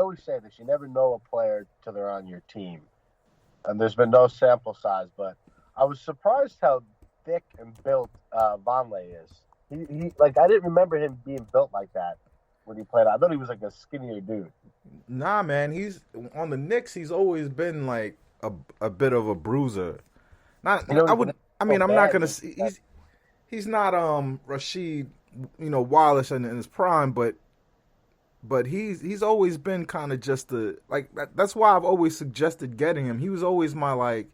always say this: you never know a player till they're on your team, and there's been no sample size. But I was surprised how thick and built Vonleh is. He like I didn't remember him being built like that when he played. I thought he was like a skinnier dude. Nah, man, he's on the Knicks. He's always been like a bit of a bruiser. Not, You know, I he's been would. I so mean, I'm not bad. gonna. He's not Rasheed, Wallace in his prime, but he's always been kind of just the like that's why I've always suggested getting him. He was always my like,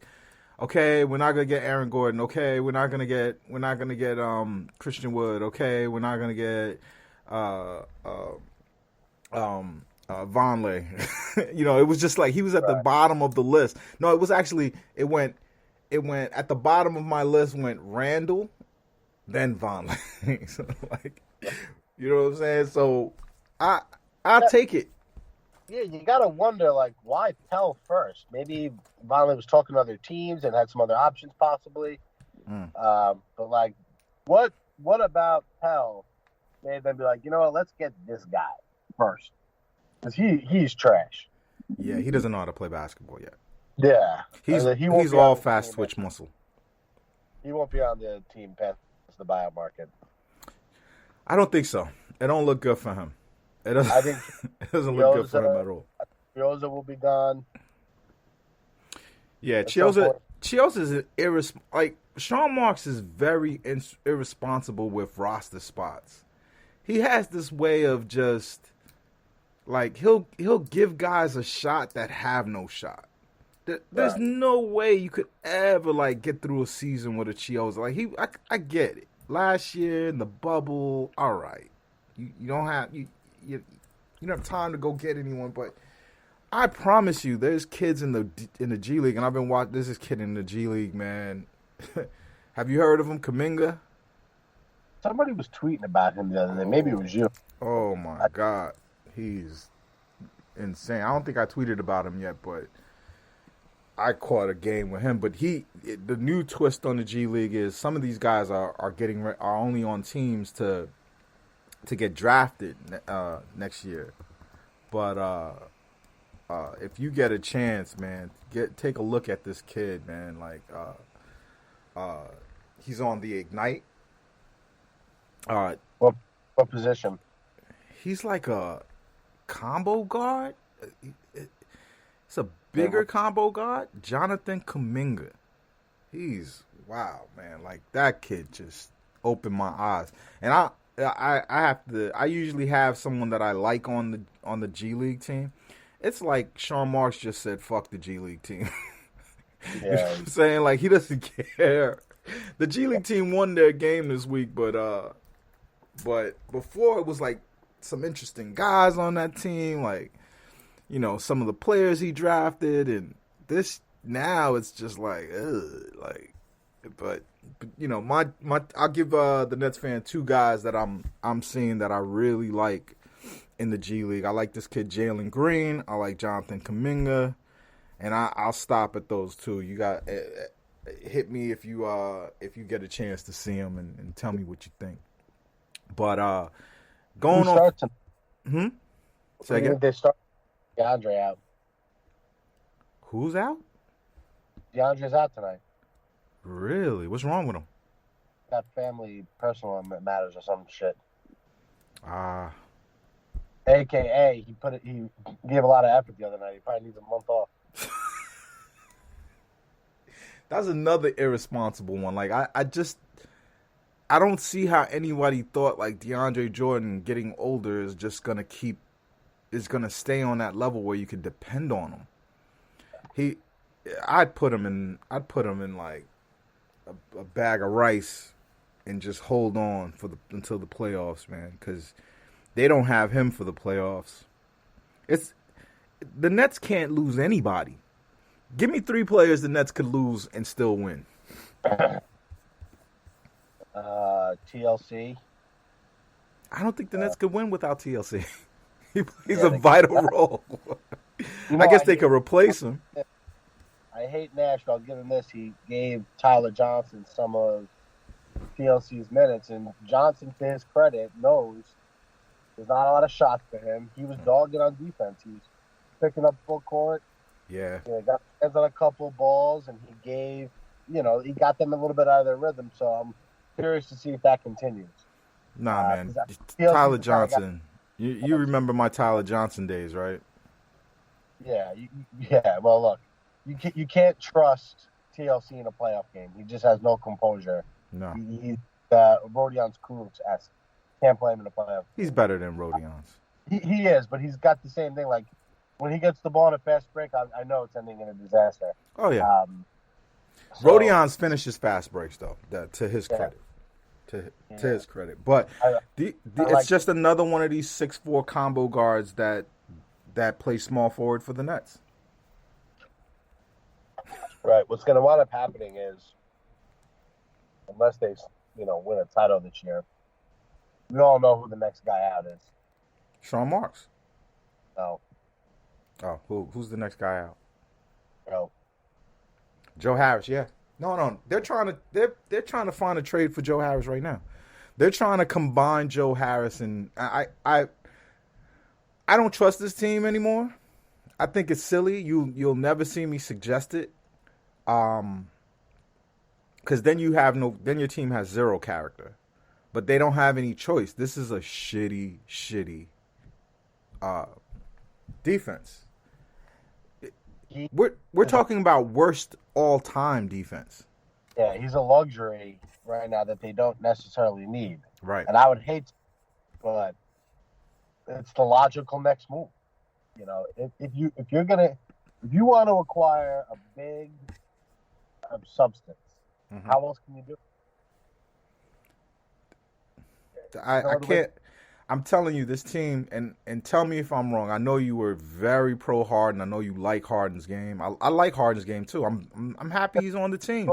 okay, we're not gonna get Aaron Gordon. Okay, we're not gonna get Christian Wood. Okay, we're not gonna get Vonleh. It was just like he was at the Right. bottom of the list. No, it was actually it went at the bottom of my list went Randall, then Vonleh. So, like, you know what I'm saying? So I'll take it. Yeah, you gotta wonder like why Pell first? Maybe Vonleh was talking to other teams and had some other options possibly. Mm. But like, what about Pell made them be like, you know what? Let's get this guy first because he's trash. Yeah, he doesn't know how to play basketball yet. Yeah, He's and then he won't he's be on all the fast team. twitch muscle. He won't be on the team past the buyout market. I don't think so. It don't look good for him. It doesn't. I think It doesn't look good for him Chioza, at all. Chioza will be gone Yeah, at some point. Chioza is like Sean Marks is very irresponsible with roster spots. He has this way of just like he'll give guys a shot that have no shot. There's Right. no way you could ever like get through a season with a Chioza. Like I get it. Last year in the bubble, all right. You don't have you don't have time to go get anyone, but I promise you, there's kids in the G League, and I've been watching. This is kid in the G League, man. Have you heard of him, Kaminga? Somebody was tweeting about him the other day. Maybe it was you. Oh my God, he's insane. I don't think I tweeted about him yet, but I caught a game with him. But the new twist on the G League is some of these guys are only on teams to get drafted next year. But if you get a chance, man, take a look at this kid, man. Like he's on the Ignite. What position? He's like a combo guard. It's a bigger combo guard. Jonathan Kaminga. He's wow, man. Like that kid just opened my eyes. And I have to. I usually have someone that I like on the G League team. It's like Sean Marks just said, "Fuck the G League team." You know what I'm saying? Like he doesn't care. The G League team won their game this week, but before it was like some interesting guys on that team, like some of the players he drafted, and this now it's just like, like, but my I'll give the Nets fan two guys that I'm seeing that I really like in the G League. I like this kid Jalen Green. I like Jonathan Kaminga, and I'll stop at those two. You got hit me if you get a chance to see him and tell me what you think. But going Who on, starts? say again. They start DeAndre out. Who's out? DeAndre's out tonight. Really? What's wrong with him? Got family personal matters or some shit. Ah. AKA he gave a lot of effort the other night. He probably needs a month off. That's another irresponsible one. Like I don't see how anybody thought like DeAndre Jordan getting older is just gonna stay on that level where you can depend on him. I'd put him in like a bag of rice and just hold on until the playoffs, man, because they don't have him for the playoffs. The Nets can't lose anybody. Give me three players the Nets could lose and still win. TLC. I don't think the Nets could win without TLC. He plays a vital role. I guess they could replace him. I hate Nash, but I'll give him this. He gave Tyler Johnson some of TLC's minutes, and Johnson, to his credit, knows there's not a lot of shots for him. He was dogged on defense. picking up full court. Yeah. Got hands on a couple of balls, and he got them a little bit out of their rhythm. So I'm curious to see if that continues. Nah, man. 'Cause Tyler Johnson. You remember my Tyler Johnson days, right? Yeah, yeah. Well, look, you can't trust TLC in a playoff game. He just has no composure. No. He's Rodion's Kurucs-esque. Can't play him in a playoff. He's better than Rodion's. He is, but he's got the same thing. Like when he gets the ball in a fast break, I know it's ending in a disaster. Oh yeah. Rodion's finishes fast breaks though. To his credit. To his credit, but it's just another one of these 6'4" combo guards that play small forward for the Nets. Right. What's going to wind up happening is, unless they, win a title this year, we all know who the next guy out is. Sean Marks. No. Oh, who's the next guy out? No. Joe Harris. Yeah. No. They're trying to find a trade for Joe Harris right now. They're trying to combine Joe Harris and I don't trust this team anymore. I think it's silly. You'll never see me suggest it. Because then your team has zero character, but they don't have any choice. This is a shitty defense. We're talking about worst all-time defense. Yeah, he's a luxury right now that they don't necessarily need. Right. And I would hate to, but it's the logical next move. If you want to acquire a big substance, how else can you do it? I can't. I'm telling you, this team, and tell me if I'm wrong. I know you were very pro Harden. I know you like Harden's game. I like Harden's game too. I'm happy he's on the team.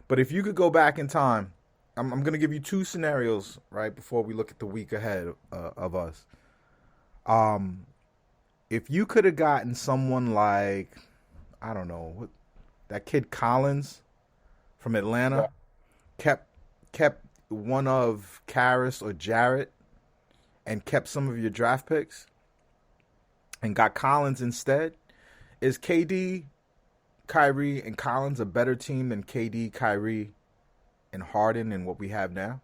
But if you could go back in time, I'm going to give you two scenarios right before we look at the week ahead of us. If you could have gotten someone like, I don't know, that kid Collins from Atlanta, kept one of Karras or Jarrett, and kept some of your draft picks, and got Collins instead, is KD, Kyrie, and Collins a better team than KD, Kyrie, and Harden and what we have now?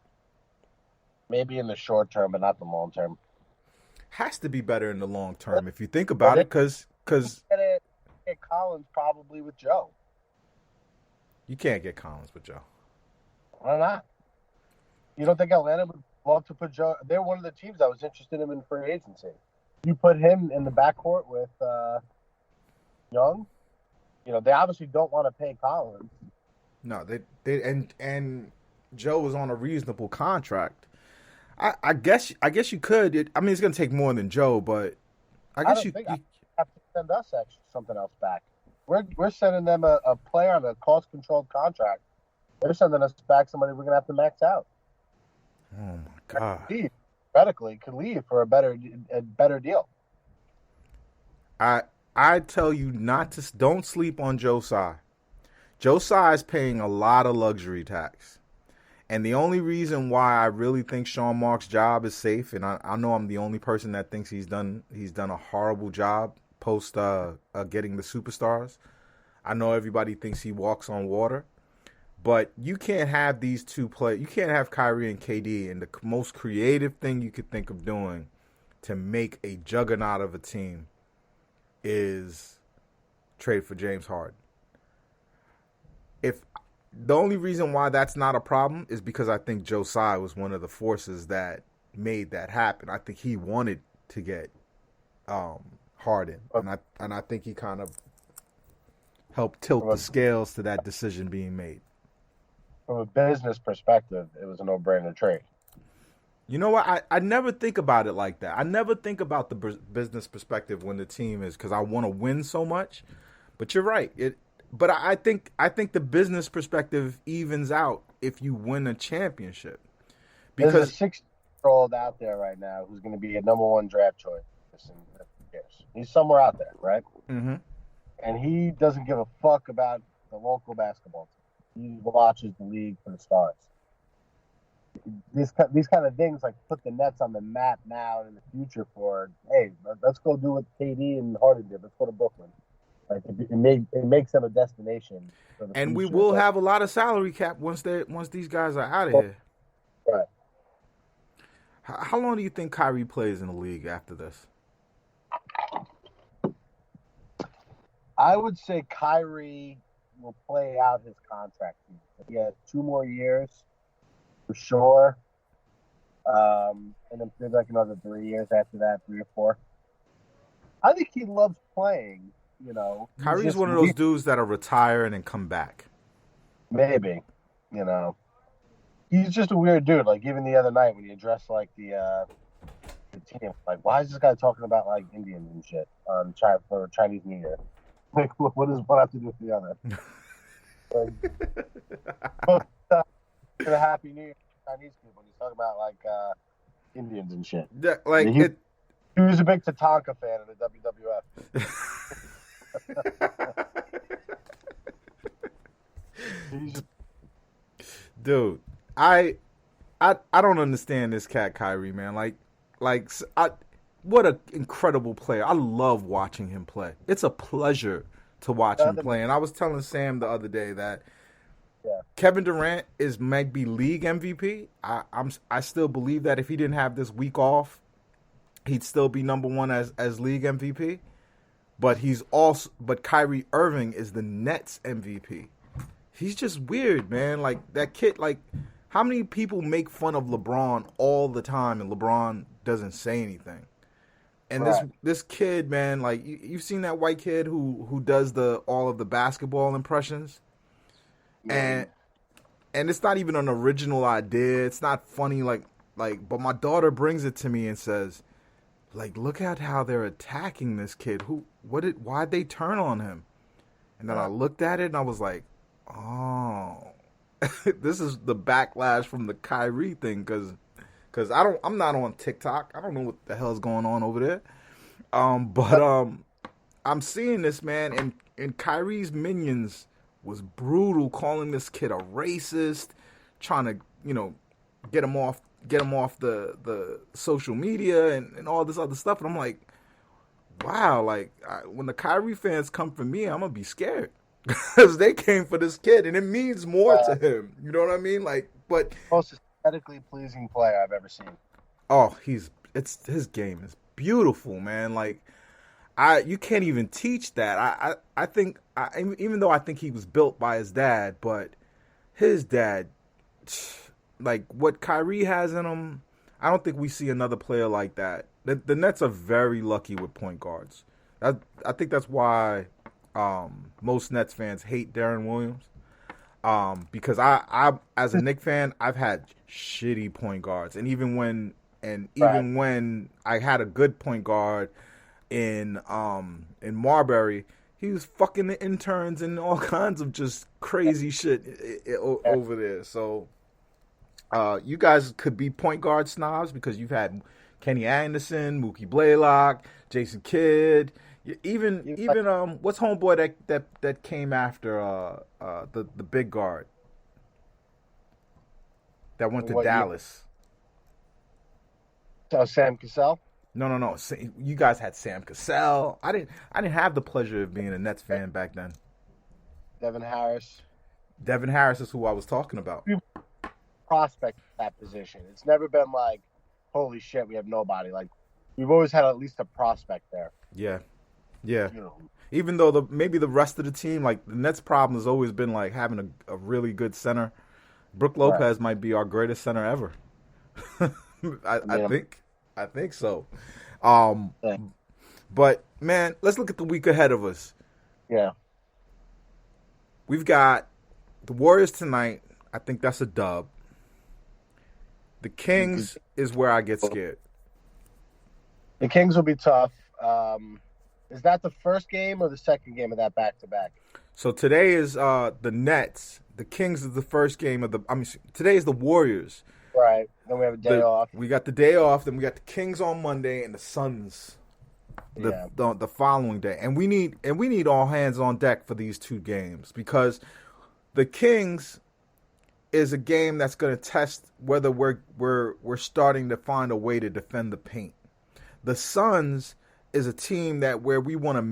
Maybe in the short term, but not the long term. Has to be better in the long term if you think about it, because get Collins probably with Joe. You can't get Collins with Joe. Why not? You don't think Atlanta would love to put Joe? They're one of the teams that was interested in him in free agency. You put him in the backcourt with Young. They obviously don't want to pay Collins. No, they and Joe was on a reasonable contract. I guess you could. It's going to take more than Joe, but I guess you have to send us something else back. We're sending them a player on a cost-controlled contract. They're sending us back somebody we're going to have to max out. Oh my God! Theoretically, could leave for a better deal. I tell you don't sleep on Joe Tsai. Joe Tsai is paying a lot of luxury tax. And the only reason why I really think Sean Marks' job is safe, and I know I'm the only person that thinks he's done a horrible job post getting the superstars. I know everybody thinks he walks on water, but you can't have these two play. You can't have Kyrie and KD, and the most creative thing you could think of doing to make a juggernaut of a team is trade for James Harden. If the only reason why that's not a problem is because I think Joe Tsai was one of the forces that made that happen. I think he wanted to get Harden, and I think he kind of helped tilt the scales to that decision being made. From a business perspective, it was a no-brainer trade. You know what? I never think about it like that. I never think about the business perspective when the team is, because I want to win so much. But you're right. But I think the business perspective evens out if you win a championship. Because there's a 6-year-old out there right now who's going to be a number one draft choice in a few years. He's somewhere out there, right? Mm-hmm. And he doesn't give a fuck about the local basketball team. He watches the league for the stars. these kind of things like put the Nets on the map now and in the future for, hey, let's go do what KD and Harden did. Let's go to Brooklyn. Like it makes them a destination for the And we future. will have a lot of salary cap once these guys are out of here. Right. How long do you think Kyrie plays in the league after this? I would say Kyrie will play out his contract. He has 2 more years for sure. And then maybe like another 3 years after that, 3 or 4. I think he loves playing, you know. Kyrie's one of those dudes that'll retire and then come back. Maybe, you know. He's just a weird dude. Like, even the other night when he addressed, like, the team, like, why is this guy talking about, like, Indians and shit for Chinese New Year? Like, what does one have to do with the other? Like, a Happy New Year to Chinese people. He's talking about, like, Indians and shit. Yeah, like, he was a big Tatanka fan of the WWF. Dude, I don't understand this cat Kyrie, man. What an incredible player. I love watching him play. It's a pleasure to watch him play. And I was telling Sam the other day that Kevin Durant might be league MVP. I still believe that if he didn't have this week off, he'd still be number one as league MVP. But Kyrie Irving is the Nets MVP. He's just weird, man. Like, that kid, like, how many people make fun of LeBron all the time and LeBron doesn't say anything? And this kid, man, like, you've seen that white kid who does all of the basketball impressions? And it's not even an original idea. It's not funny, but my daughter brings it to me and says, like, look at how they're attacking this kid. Why'd they turn on him? And then I looked at it and I was like, oh, this is the backlash from the Kyrie thing, because I'm not on TikTok. I don't know what the hell's going on over there. I'm seeing this, man, and Kyrie's minions was brutal, calling this kid a racist, trying to, you know, get him off the social media and all this other stuff. And I'm like, wow, like, when the Kyrie fans come for me, I'm gonna be scared because they came for this kid, and it means more to him. You know what I mean? Like, but most aesthetically pleasing player I've ever seen. Oh, his game is beautiful, man. Like, you can't even teach that. I think even though I think he was built by his dad, but his dad, like what Kyrie has in him, I don't think we see another player like that. The Nets are very lucky with point guards. I think that's why most Nets fans hate Deron Williams. Because I as a Knicks fan, I've had shitty point guards, and even when I had a good point guard in Marbury, he was fucking the interns and all kinds of just crazy shit over there. So you guys could be point guard snobs because you've had Kenny Anderson, Mookie Blaylock, Jason Kidd, even what's homeboy that came after the big guard that went to Dallas. So Sam Cassell? No. You guys had Sam Cassell. I didn't have the pleasure of being a Nets fan back then. Devin Harris. Devin Harris is who I was talking about. Prospect that position. It's never been like, holy shit, we have nobody. Like, we've always had at least a prospect there. Yeah. You know. Even though maybe the rest of the team, like the Nets' problem has always been like having a really good center. Brook Lopez might be our greatest center ever. I think so. But man, let's look at the week ahead of us. Yeah. We've got the Warriors tonight. I think that's a dub. The Kings is where I get scared. The Kings will be tough. Is that the first game or the second game of that back-to-back? So today is the Nets. The Kings is the first game of today is the Warriors. Right. Then we have a day off. We got the day off. Then we got the Kings on Monday and the Suns the following day. And we need all hands on deck for these two games because the Kings, is a game that's going to test whether we're starting to find a way to defend the paint. The Suns is a team that where we want to